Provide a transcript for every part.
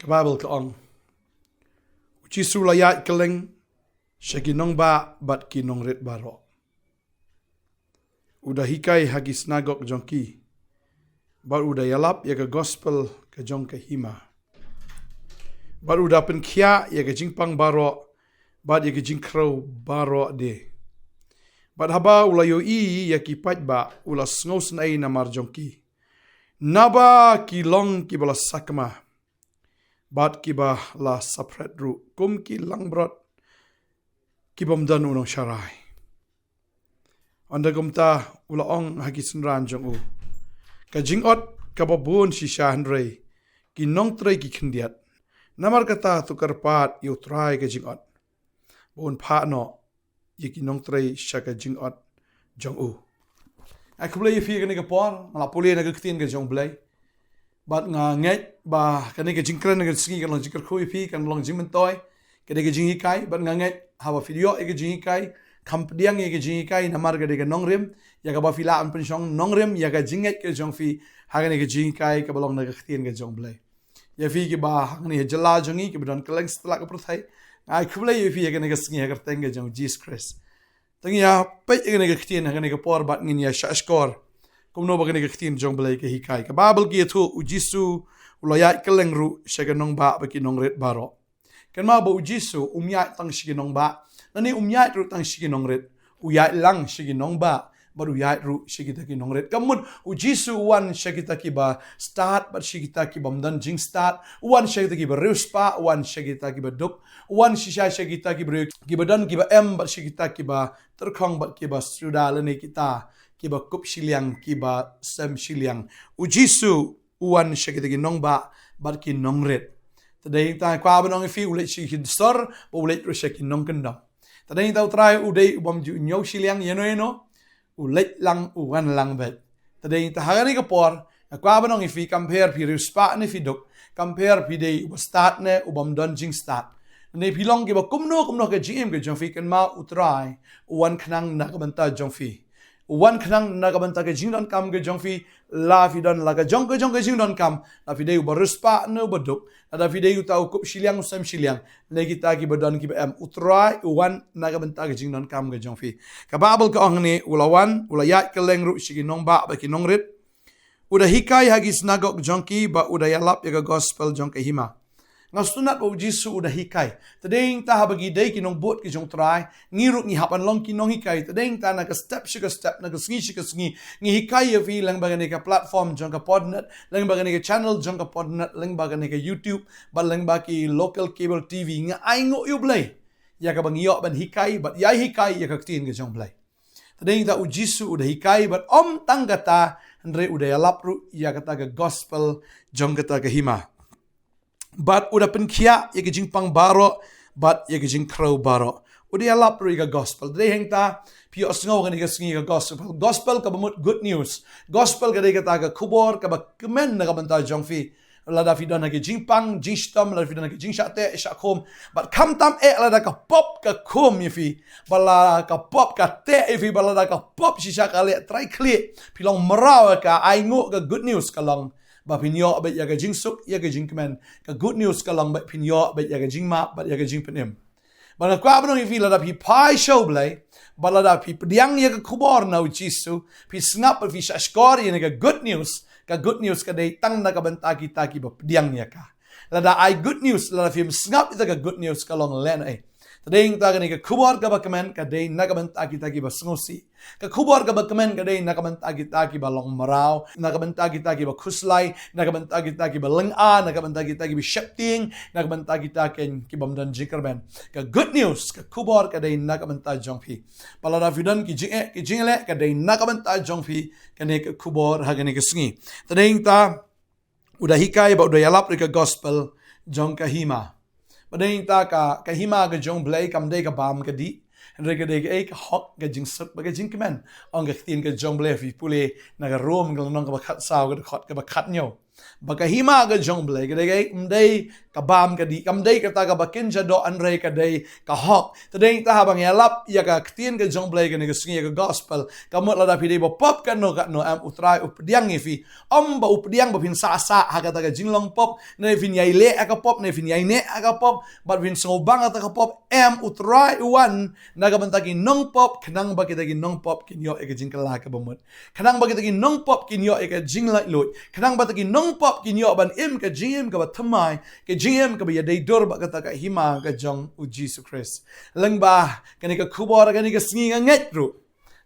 Bible ka ong. Uchi sulayat keling shaginong ba bat kinong rit baro. Udah hikai hagi snagok jongki. Bat udah yalap ya ke gospel ke jong ke hima. Bat udah penkia ya ke jingpang baro. Bat ya ke jingkrow baro de. Bat haba ulayo ya ki pat ba ulas ngos nai namar jongki. Naba ki long ki bala sakma. Bat ki ba la sapret ru kum ki langbrot ki bom dan unong syarai. Anda gumta ula ong hagi sunran jong u. Ka jingot ka babun si syahandrei ki nongthymmai ki kendiat. Namar kata tukar pat yu try ka jingot. Bun pa no ye ki nongthymmai syaka jingot jong u. Aku boleh fi ka ni ka por, ngala pulih na ka ktin ka jong blai. Bat nga nget ba ka ni ka jingkran ka singi ka long jingkar khui fi kan long jingmentoy. Ka ni ka jingikai bat nga nget hawa video ka jingikai. Kampdiang ya ke jingikai namar ga de Nongkhryiem ya ka ba fila an pensyong Nongkhryiem ya ka jinget ke jong fi hagan ke jingikai ka balong na ka khtien ke jong blai ya fi ke ba ni jala jongi ke bidon keleng setelah ka prothai ai khublai ya fi ya ka singi ha teng ke jong Jesus Christ tang ya pe ke ka khtien hagan ke por bat ngin ya shashkor kum no ba ke khtien jong blai ke hikai ka babel ki thu ujisu ulayat keleng ru shaganong ba ba ki nongret baro kan ma ba ujisu umya tang shiginong ba nani umyat ru tang shigi nongret uyat lang shigi nongba baru uyat ru shigi taki nongret kamun ujisu wan shigi taki ba start but shigi taki bamdan jing start wan shigi taki ba ruspa wan shigi taki ba duk wan shisha shigi taki ba kibadan kiba but shigi taki ba terkong but kiba suda lene kita kiba kup Shillong kiba sem Shillong ujisu wan shigi taki nongba but ki nongret tadai ta kwa banong fi ulet shigi sor bo ulet ru shigi nongkendam tadai tau try udai ubam ju nyau Shillong yeno ulet lang uwan lang bet tadai ta hagani ka por kwa banong ifi compare pi ruspa ne fi dok compare pi dei start ne ubam don jing start ne pilong ke ba kumno ke gm ke jong fi kan ma utrai uwan khnang na ka banta jong fi uwan khnang na ka banta ke jing don kam ke jong fi la fi don la ka jong ke jing don kam la fi dei ubaruspa ne ubadok ada fi dei utau kup Shillong sam Shillong ne kita ki badan ki am utrai uwan na ka banta ke jing don kam ke jong fi ka babel ka ong ni ulawan ulayat ke leng ru shigi nong ba ki nongrit udah hikai hagi snagok jongki ba udah yalap ya gospel jong ke hima ngastunat ba ujisu udah hikai tadeng ta bagi dei ki nong bot ki jong try ngiruk ngi hapan long ki nong hikai tadeng ta na ka step na ka sngi ngi hikai ya fi lang bagane ka platform jong ka Potternet lang bagane ka channel jong ka Potternet lang bagane ka YouTube ba lang ba ki local cable TV nga ai ngo yu blai ya ka bang yo ban hikai bat ya hikai ya ka tin ka jong blai tadeng ta ujisu udah hikai bat om tanggata andre udah yalap ru ya kata ka gospel jong kata ka hima But udah penkia ya ke jingpang baro but ya ke jingkrow baro udah yalap ru ka gospel dei hengta pio sngo ka ni ka singi ka gospel ka bamut good news gospel ka dei kata ka khubor ka ba kemen na ka banta jong fi lada fi don ke jingpang jingstom lada fi don ke jingsate shakom but kam tam lada ka pop ka kum ya fi bala ka pop ka te fi bala ka pop shisha ka le try clear pilong merau ka aingo ka good news ka long ba pinyo ba ya ga jingsuk ya ga jingkmen ka good news ka lang ba pinyo ba ya ga jingma ba ya ga jingpenem ba na kwa bano ifi la da pi pai show blai ba la da pi diang ya ga khubor na ujisu pi snap pi shashkor ya ga good news ka dei tang na ka banta kita ki ba diang ya ka la da ai good news la da fi snap ita ka good news ka long len ai tadeng ta ga khubor ka ba kemen ka dei na ka banta kita ki ba sngosi ka khubor ka ba kemen ka dei na ka banta kita ki ba long marau na ka banta kita ki ba khuslai na ka banta kita ki ba lenga na ka banta kita ki ba shapting na ka banta kita ken ki bam dan jikerben ka good news ka khubor ka dei na ka banta jong phi palada fidan ki jingle ka dei na ka banta jong phi ka ne ka khubor ha ga ne ka sngi tadeng ta udah hikai ba udah yalap ka gospel jong ka hima Padahal ta ka hima ka jong blai kam dei ka bam ka di rega dei ka hok ka jing sut ba ka jing kemen ong ka tin ka jong blai fi pule na ka rom ka nong ka khat saw ka khot ka ba khat nyo Bakahima ka jong blay kadai umday kabam kadi kamday kata ka bakin jado anray kadai kahok tadeng ta habang yalap ya ka ktien ka jong blay kani ka singi ka gospel kamot lada pidai bo pop kan no am utrai updiang ifi ba updiang ba pin sa hakata ka jinglong pop ne fin yai le aka pop ne fin yai ne aka pop bat fin songobang ata ka pop am utrai wan naga bantagi nong pop kanang ba kita gi nong pop kinyo e ka jingkala ka bamut kanang ba kita gi nong pop kinyo e ka jingla lot kanang ba tagi nong pop kinyo ban im ka jim ka bathamai ka jim ka ya dei dor ba kata ka hima ka jong u Jesus Christ lang ba kani ka khubor kani ka singi nga nget ru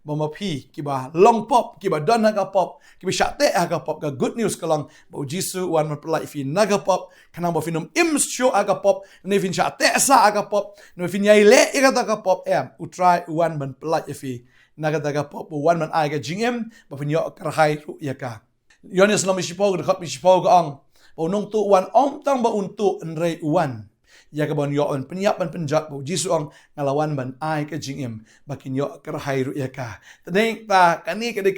bama pi ki ba long pop ki ba don ka pop ki ba shate ka pop ka good news ka lang ba Jesus wan ma plai fi naga pop kanang ba finum im show ka pop ne fin shate sa ka pop ne fin yai le ka pop am u try wan ban plai fi naga ka pop wan man ai ka jingem ba fin yo ka hai ru ya ka Yonis na misipog na kat misipog ang nong tu wan tang ba untu enrei wan ya ka bon yo on penyap ban penjat bo jisu ang ngalawan ban ai ka jingim bakin yo kerhai ru ya ka tadeng ta kani ka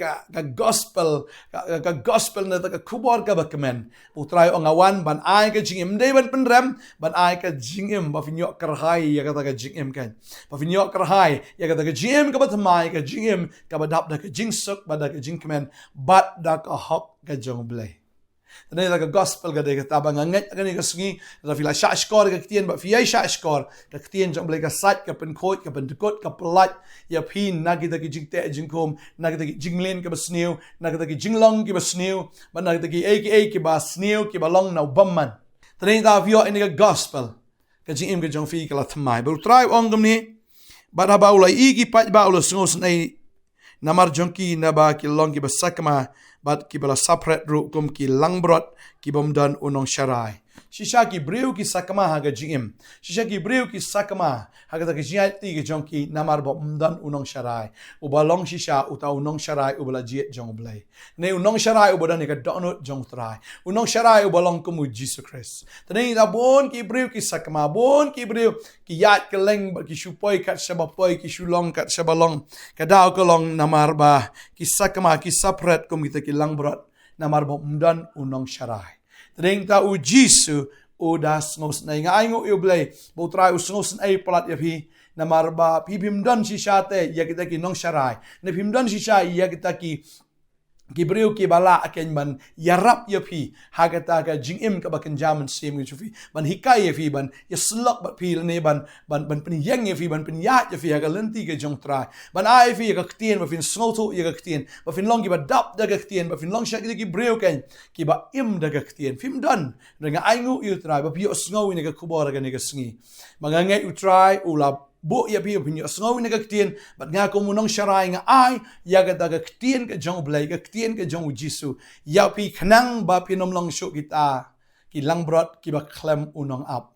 gospel na ta ka khubor ka bakmen utrai ang awan ban ai ka jingim dei ban penrem ban ai ka jingim ba fin yo kerhai ya ka ta ka jingim kan ba fin yo kerhai ya ka ta ka jingim ka batmai ka jingim ka badap da ka jingsuk ba da ka jingkmen bat da ka hok ka jong blai tadai ka gospel ka de ka tabang nget kani ka singi da fila sha skor ka ktien ba fiai sha skor ka ktien jong blai ka sat ka pen khot ka pen tukot ka plat ya pin nagi da ki jingte jingkom nagi da ki jinglen ka basneu nagi da ki jinglong ki basneu ba nagi da ki ki ba sneu ki ba long na bamman tadai da fio ini ka gospel ka jingim ka jong fi ka la thamai ba try ong gumni ba da ba ulai ki pat ba ulo sngos nei namar jongki na ba ki long ki ba sakma bat ki bala separate ru kum ki langbrot ki bom dan unong sharai shisha ki breu ki sakma haga jingim shisha ki breu ki sakma haga ta ki jiati ki jongki namar bom dan unong sharai ubalong shisha uta unong sharai ubala jiet jong blai ne unong sharai ubodan ka donut jong trai unong sharai ubalong kum Jesus Christ tani da bon ki breu ki sakma bon ki breu ki yat ke leng ki shupoi kat shabapoi ki shulong kat shabalong kadao kolong namar ba ki sakma ki separate kum kita ki langbrot namar bom dan unong sharai tadeng ta u Jisu u das ngos na nga aingo u blay bo try u ngos na plat ya phi na marba phi bim dan si shate ya kita ki nong sharai ne bim dan si sha ya kita ki Gibril ki bala aken ban yarap ya phi hagata ka jingim ka bakan jaman sim ki fi ban hikai ya phi ban ya slok ba phi ne ban penyang ya phi ban penyat ya phi ka lenti ka jong trai ban ai phi ka ktien ba fin snolto ya ka ktien ba fin long ki ba dap da ka ktien ba fin long sha ki Gibril ken ki ba im da ka ktien fim dan nga aingu yu trai ba phi osngau ni ka khubor ka ni ka sngi mangangai u trai u la bo ya phi opinyo sngaw ni ka ktien bat nga ko munong sharai nga ai ya ga da ktien ka jong blai ka ktien ka jong Jisu ya phi khnang ba pinom long shu kita ki langbrot ki ba khlem unong ap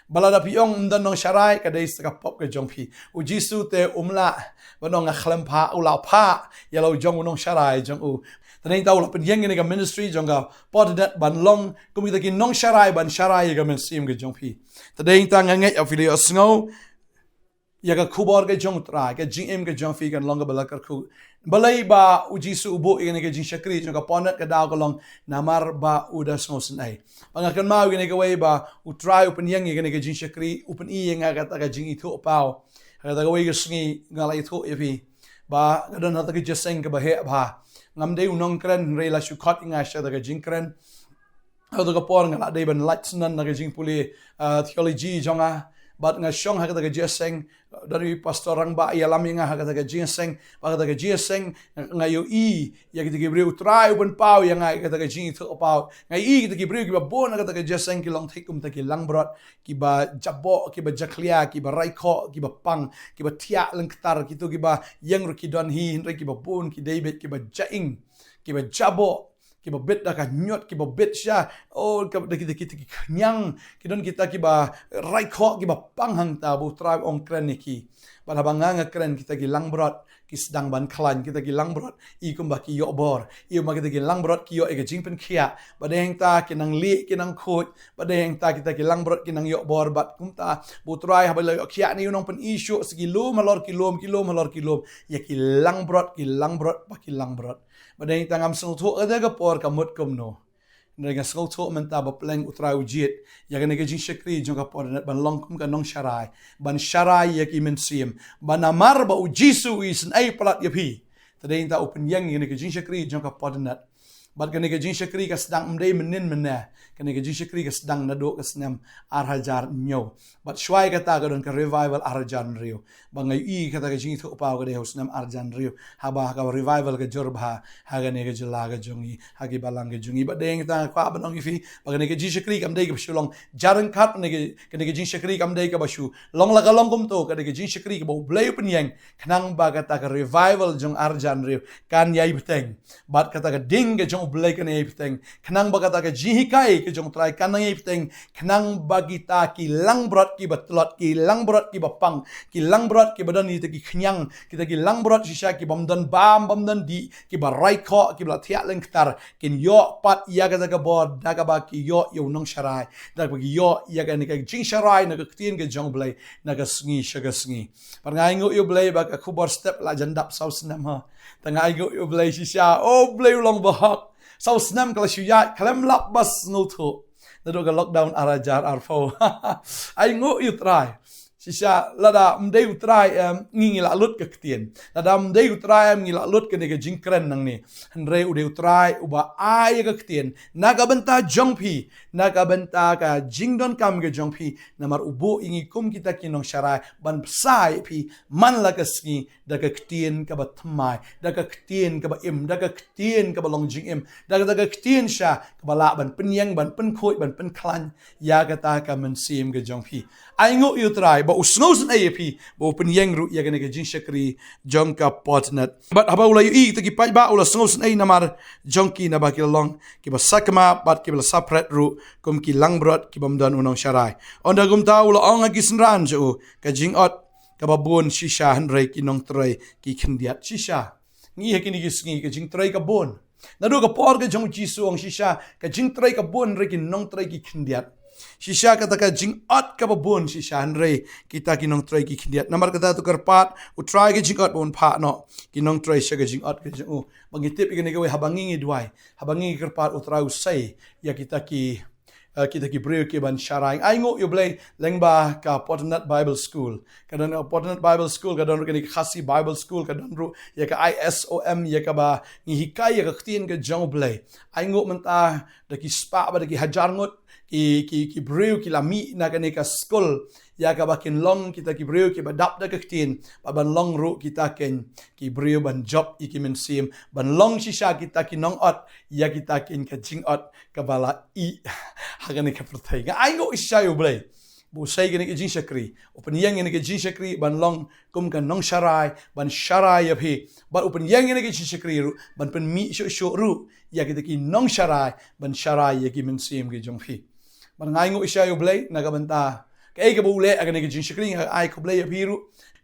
balada piong mdan nong sharai ka dai ka pop ka jong phi u Jisu te umla banong nga khlem pha ula pha ya lo jong unong sharai jong u tanay tao la penyeng ni ka ministry jong ka Potternet ban long kumita ki nong sharai ban sharai ka mensim ka jong phi tanay ta nga ngai afili sngaw ya ka khubor ka jong tra ka jingm ka jong fi kan long bala ka khu balai ba u Jisu ubo igani ka jing shakri jong ka ponat ka daw ka long namar ba udas ngos nai pangakan mau igani ka way ba u try open yang igani ka jing shakri open i nga ka ta jing itho pau ka ta way ka sngi ngala itho epi ba gadan ta ka jeseng ka ba he ba ngamde unong kren re la shu khot inga sha ta ka jing kren ado ka por ngala de ban lights nan na ka jing puli theology jonga bat nga shong ha ka jeseng dari pastor rang ba ya lam nga ha ka jeseng ba ka jeseng nga yo i ya ki gibreu try open pau ya nga ka jing tho pau nga i ki gibreu ki ba bon ka jeseng ki long thikum ta ki langbrot ki ba jabo ki ba jaklia ki ba raiko ki ba pang ki ba tia lengtar ki to ki ba yang ru ki don hi ki ba bon ki David ki ba jaing ki ba jabo ki ba bet da ka nyot ki ba bet sha oh ka da kita nyang ki don kita ki ba raiko ki ba panghang ta bu tra ong kren ni ki ba banga kren kita ki langbrot ki sedang ban klan kita ki langbrot i kum ba ki yo bor i ma kita ki langbrot ki yo e ka jingpen khia ba deng ta ki nang li ki nang khot ba deng ta kita ki langbrot ki nang yo bor bat kum ta bu trai ha ba lo khia ni unong pen isu segi lo malor kilom ya ki langbrot ba ki langbrot badai tangam sung thu ada ka por ka mut kum no Nrega skauto menta ba pleng utrai ujiet ya kan ke jing shakri jong ka Potternet ban longkum ka nong sharai ban sharai ya ki men sim ban amar ba ujisu is an ai palat ya pi tadai ta open yang ne ke jing shakri jong ka Potternet bat kan ke jing shakri ka sedang mdei menin mena kan ke jing shakri ka sedang nado ka snem arhajar nyo bat shwai kata ka don ka revival arhajan rio bangai I kata ke jing tho pa ka de hosnem arjan rio haba ka revival ka jorba ha ga ne ke jela ga jongi ha ki balang ga jongi bat deng ta kwa banong ifi bagan ke jing shakri kam dei ka Shillong jarang khat ne ke jing shakri kam dei ka bashu long la ka long kum to ka ke jing shakri ka bo blai pen yang khnang ba kata ka revival jong arjan rio kan yai beteng bat kata ka ding ke jong blai kan yai beteng khnang ba kata ka jihikai ke jong trai kan yai beteng khnang bagi ta ki lang brot ki batlot ki lang brot ki bapang ki lang brot ki badan ni te ki khnyang kita ki lang brot shisha ki bamdan bamdan di ki barai kho ki bla thia lengtar kin yo pat ya ga ga bod da ga ba ki yo nong sharai da ba ki yo ya ga ni ka jing sharai na ka tien ke jong blai na ka sngi shaga sngi par ngai ngo yo blai ba ka khubor step la jandap sau snam ha ta ngai ngo yo blai shisha o blai long ba hak sau snam kala shuya kalam lap bas ngo tho na do ka lockdown arajar arfo ai ngo yo try shisha lada mdei utrai ngi la lut ka ktien lada mdei utrai ngi la lut ka ne jing kren nang ni hanre ude utrai uba ai ka ktien naga benta jongpi naga benta ka jingdon kam ga jongpi namar ubo ingi kum kita kinong sharai ban sai pi man la ka ski da ka ktien ka ba thmai da ka ktien ka ba im da ka ktien ka ba long jing im da ka ktien sha ka ba la ban penyang ban pen khoi ban pen klan ya ka ta ka men sim ga jongpi ai ngo utrai ba usngosen AAP ba open yang ru ya gane jing shakri jongka Potternet but haba ula yu ta ki pa ba ula sngosen ai namar jongki na ba ki long ki ba sakma bat ki ba sapret ru kum ki langbrot ki bamdan unong sharai onda gum ta ula ong ki snran jo ka jing ot ka ba bon shisha hanrei ki nong trai ki khndiat shisha ngi he ki ni ki sngi ka jing trai ka bon na do ka por ka jong chi suang shisha ka jing trai ka bon re ki nong trai ki khndiat shisha kata ka jing ot ka babon shisha hanrei kita kinong try ki khndiat namar kata tu karpat u try ki jing ot bon pha no kinong try sha ka jing ot ka jing u bangitip ki ne ka we habangi dwai habangi karpat u try u sai ya kita ki breu ki ban sharai ai ngo yo blai lengba ka Potternet Bible School kadon Potternet Bible School kadon ka ni khasi Bible School kadon ru ya ka ISOM ya ka ba ni hikai ya ka ktien ka jong blai ai ngo menta da ki spa ba da ki hajar ngot ki breu ki lami na ka ka school ya ka bakin long kita ki breu ki badap da ka ktien ba ban long ru kita ken ki breu ban job iki men sim ban long shisha kita ki nong ot ya kita ken ka jing ot ka bala I hagane ka pertai ga ai ngo isha yo blai bu sai gane ki jing shakri open yang gane ki jing shakri ban long kum kan nong sharai ban sharai ya phi ba open yang gane ki jing shakri ru ban pen mi sho ru ya kita ki nong sharai ban sharai ya ki men sim ge jong phi ban ngai ngo isha yo blai na ga banta ka ai ka bu le agane ki jing shakri ai ko blai ya phi ru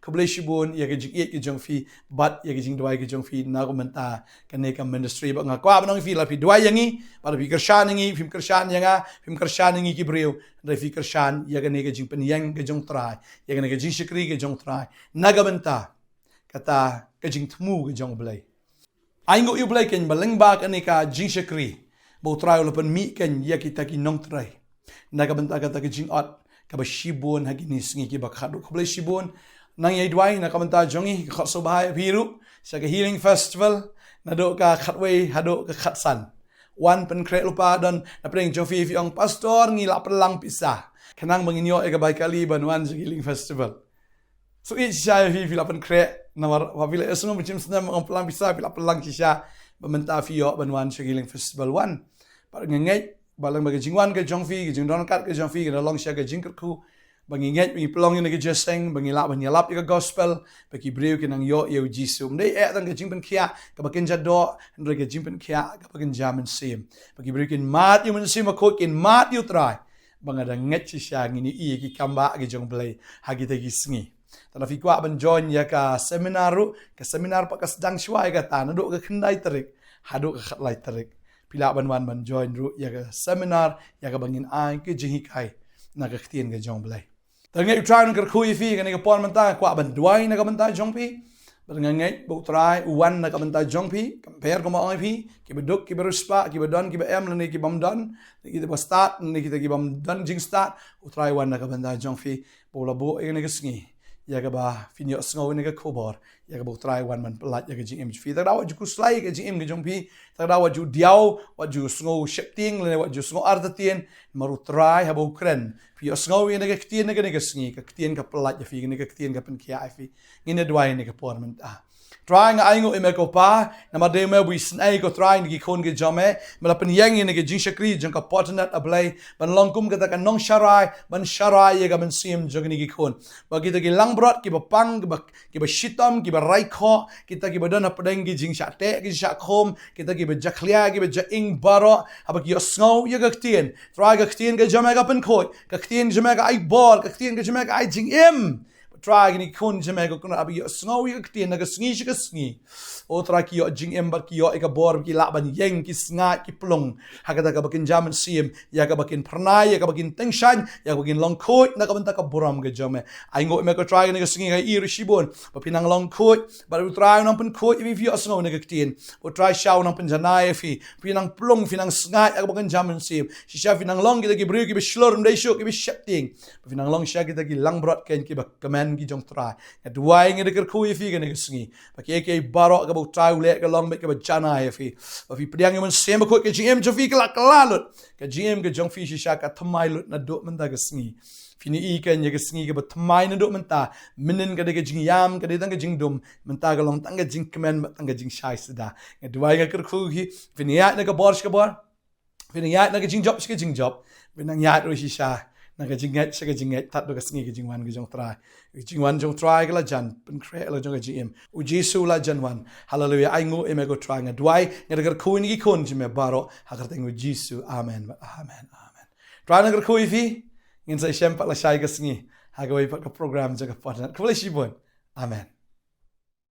ko blai shibon ya ki jing et ki jong phi bat ya ki jing dwai ki jong phi na ko menta kane ka ministry ba nga kwa banong phi la phi dwai yangi ba phi kershan yangi phim kershan yanga phim kershan yangi ki breu dai phi kershan ya kane ka jing pen yang ka jong trai ya kane ka jing shakri ka jong trai na ga benta kata ka jing thmu ka jong blai ai ngo yu blai ken baleng ba kane ka jing shakri bo trai lo pen mi ken ya kita ki nong trai na ga benta kata ka jing ot ka ba shibon hagini sngi ki ba khadu ko blai shibon nang yai dwai na kamanta jongi khat so bahai biru sa ka healing festival na do ka khatwei hado ka khatsan wan pen kre lupa dan na preng jofi fi ong pastor ngi la pelang pisa kanang manginyo e ka bai kali ban wan healing festival so it sha fi la pen kre na war wa bila esno mchim snam ong pelang pisa fi la pelang sha bamenta fi yo ban wan healing festival wan par ngai balang ba jingwan ka jongfi jing don kat ka jongfi ka long sha ka jingku bangi nget bangi pelong ni ke jeseng bangi la ban yalap ka gospel bagi breu ke nang yo jisu mdei tang ke jingpen khia ka bakin jado ndre ke jingpen khia ka bakin jamin sim bagi breu kin mat yu men sim ko kin mat yu try bangada nget chi sha ngini I ki kamba ke jong blai hagi te gi sngi tana fi kwa ban join ya ka seminar pa ka sedang shwai ka ta na do ka khandai tarik hado ka khatlai tarik pila ban ban join ru ya ka seminar ya ka bangin ai ke jingi kai na ka ktien ke jong blai Tangai utrai nang kerkhui fi kan ke pon menta kwa ban duai na ka menta jong pi Berngangai bau try uwan na kabanta jong pi compare ko maong pi ki beduk ki beruspa ki bedon ki em ni ki bam don ni kita ba start ni kita ki bam don jing start u try uwan na kabanta jong pi bola bo ni ka sngi ya ka ba finyo sngo ni ka khubor ya ka bau try uwan man pelat ya ka jing em fi ta dawa ju ku slai ka jing em ka jong pi ta dawa ju diao wa ju sngo shepting le wa ju sngo artatien maru try ha bau kren fi sngo ni ka ktien ni ka sngi ka ktien ka pelat ya fi ni ka ktien ka pen kia fi ngine dwai ni ka porment trying aingo imeko pa na mademe we snai ko trying ki khon ke jame mala pen yang ni ke jing shakri jang ka potternet ablay ban longkum ka ta ka nong sharai ban sharai ye ka ban sim jong ni ki khon ba kita ki langbrot ki ba pang ki ba shitam ki ba raikho kita ki ba dona pedeng ki jing shate ki sha khom kita ki ba jakhlia ki ba jaing baro aba ki sngo ye ka ktien try ka ktien ka jame ka pen khoi ka ktien jame ka ai bor ka ktien ka jame ka ai jing em try ni kun jame ko kuna abi sngo ye ktien na ka sngi o try ki yo jing em ba ki yo ka bor ki la ban yeng ki snga ki plong hakata ka bakin jaman sim ya ka bakin pranai ya ka bakin tengshan ya ka bakin long khoi na ka banta ka buram ga jame ai ngo me ko try ni ka sngi ga ir shibon ba pinang long khoi ba u try nang pen khoi vi vi sngo ni ka ktien o try shaw nang pen janai fi pinang plong pinang snga ya ka bakin jaman sim si sha pinang long ki bru ki be shlor mdai sho ki be shapting pinang long sha ki lang brot ken ki ba kamen ki jong try ya duai ngi de khoi fi ga ni ka sngi ba ke baro ka bau try le ka long me ka ba janai fi ba fi pdiang man sem ko ke gm jo fi ka lut ka gm ke jong fi si sha ka thamai lut na do man da ka sngi fini I ken ye ka sngi ka ba thamai na do man ta minin ka de ka jing yam ka de tang ka jing dum man ta ka long tang ka jing kamen ma tang ka jing shai sida ya duai ga khu hi fini ya na ka bor fini ya na ka jing job binang ya ro si sha na ka jinget sa ka jinget tat do ka sngi ka jingwan ka jong try jingwan jong try ka la jan pen kre la jong ka gm u jesu la jan wan hallelujah ai ngo e me go try nga dwai nga ka khu ni ki kon jime baro ha ka tengu jesu amen try na ka khu fi ngin sa shem pa la shai ka sngi ha ga wai pa ka program ja ka potnet ko le shi bon amen